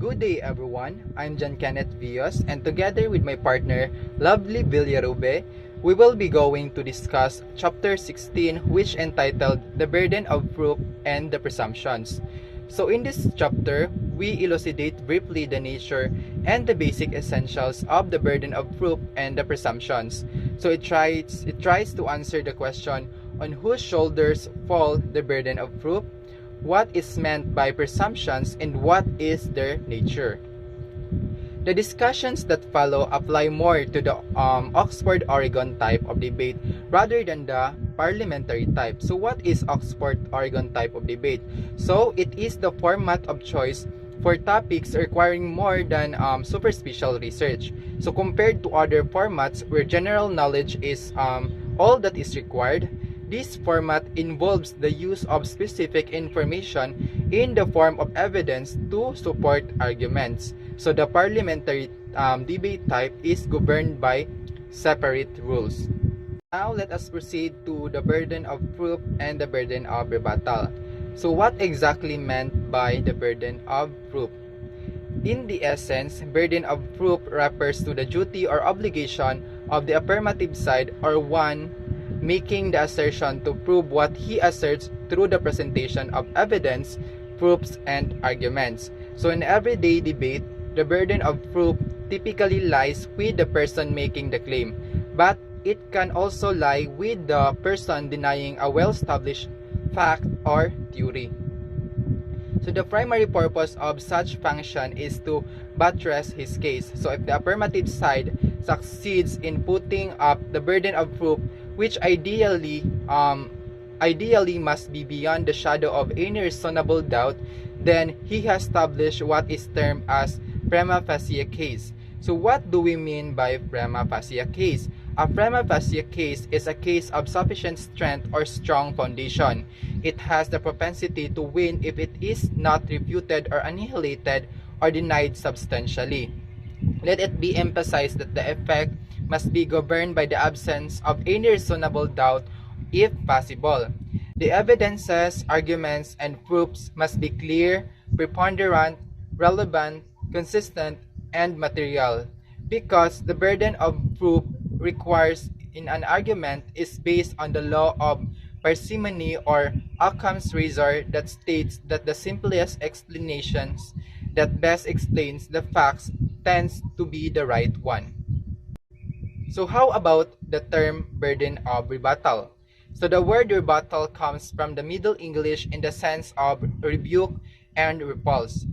Good day everyone, I'm John Kenneth Vios and together with my partner Lovely Villarube, we will be going to discuss chapter 16 which entitled The Burden of Proof and the Presumptions. So in this chapter, we elucidate briefly the nature and the basic essentials of the burden of proof and the presumptions. So it tries to answer the question on whose shoulders fall the burden of proof, what is meant by presumptions, and what is their nature. The discussions that follow apply more to the Oxford-Oregon type of debate rather than the parliamentary type. So what is Oxford-Oregon type of debate? So it is the format of choice for topics requiring more than superficial research. So compared to other formats where general knowledge is all that is required, this format involves the use of specific information in the form of evidence to support arguments. So the parliamentary debate type is governed by separate rules. Now let us proceed to the burden of proof and the burden of rebuttal. So what exactly meant by the burden of proof? In the essence, burden of proof refers to the duty or obligation of the affirmative side or one making the assertion to prove what he asserts through the presentation of evidence, proofs, and arguments. So in everyday debate, the burden of proof typically lies with the person making the claim, but it can also lie with the person denying a well-established fact or theory. So the primary purpose of such function is to buttress his case. So if the affirmative side succeeds in putting up the burden of proof, which ideally must be beyond the shadow of any reasonable doubt, then he has established what is termed as prima facie case. So what do we mean by prima facie case? A prima facie case is a case of sufficient strength or strong foundation. It has the propensity to win if it is not refuted or annihilated or denied substantially. Let it be emphasized that the effect must be governed by the absence of any reasonable doubt if possible. The evidences, arguments, and proofs must be clear, preponderant, relevant, consistent, and material. Because the burden of proof requires in an argument is based on the law of parsimony or Occam's razor that states that the simplest explanations that best explains the facts tends to be the right one. So how about the term burden of rebuttal? So the word rebuttal comes from the Middle English in the sense of rebuke and repulse.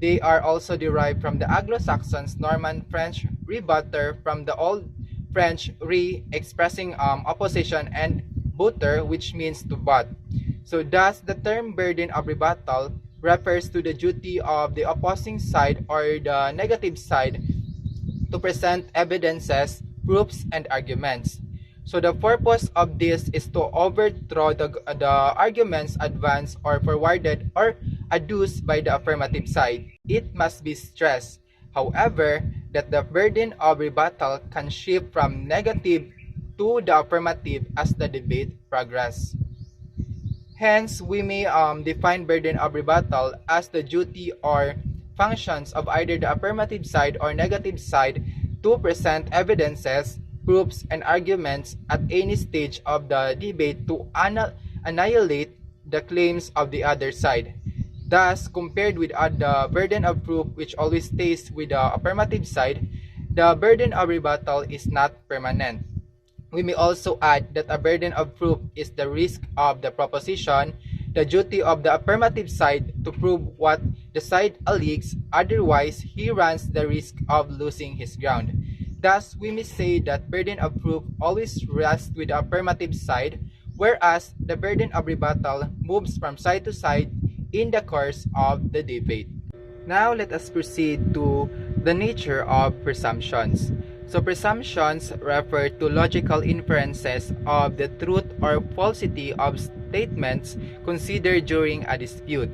They are also derived from the Anglo-Saxons Norman French rebutter, from the Old French re expressing opposition, and butter, which means to butt. So thus the term burden of rebuttal refers to the duty of the opposing side or the negative side to present evidences, proofs, and arguments. So the purpose of this is to overthrow the arguments advanced or forwarded or adduced by the affirmative side. It must be stressed, however, that the burden of rebuttal can shift from negative to the affirmative as the debate progresses. Hence, we may define burden of rebuttal as the duty or functions of either the affirmative side or negative side to present evidences, proofs, and arguments at any stage of the debate to annihilate the claims of the other side. Thus, compared with the burden of proof, which always stays with the affirmative side, the burden of rebuttal is not permanent. We may also add that a burden of proof is the risk of the proposition, the duty of the affirmative side to prove what the side alleges, otherwise he runs the risk of losing his ground. Thus, we may say that burden of proof always rests with the affirmative side, whereas the burden of rebuttal moves from side to side in the course of the debate. Now let us proceed to the nature of presumptions. So presumptions refer to logical inferences of the truth or falsity of statements considered during a dispute.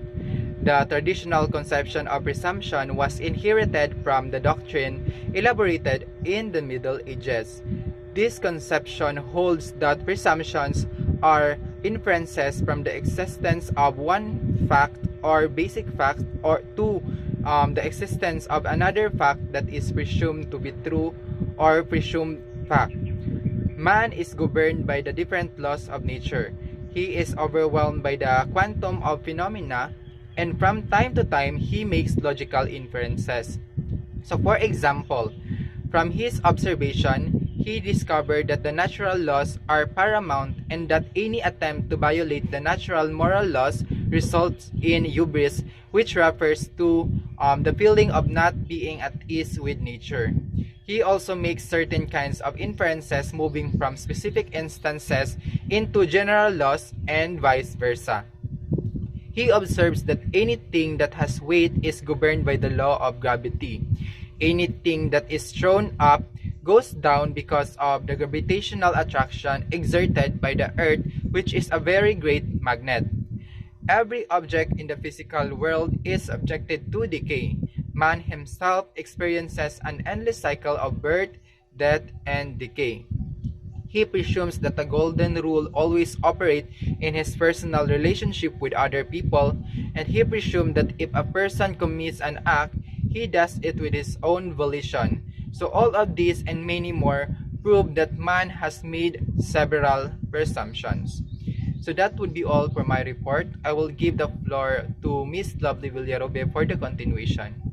The traditional conception of presumption was inherited from the doctrine elaborated in the Middle Ages. This conception holds that presumptions are inferences from the existence of one fact or basic fact or to the existence of another fact that is presumed to be true or presumed fact. Man is governed by the different laws of nature. He is overwhelmed by the quantum of phenomena, and from time to time, he makes logical inferences. So, for example, from his observation, he discovered that the natural laws are paramount and that any attempt to violate the natural moral laws results in hubris, which refers to the feeling of not being at ease with nature. He also makes certain kinds of inferences moving from specific instances into general laws and vice versa. He observes that anything that has weight is governed by the law of gravity. Anything that is thrown up goes down because of the gravitational attraction exerted by the Earth, which is a very great magnet. Every object in the physical world is subjected to decay. Man himself experiences an endless cycle of birth, death, and decay. He presumes that the golden rule always operates in his personal relationship with other people, and he presumes that if a person commits an act, he does it with his own volition. So all of these and many more prove that man has made several presumptions. So that would be all for my report. I will give the floor to Miss Lovely Villarobe for the continuation.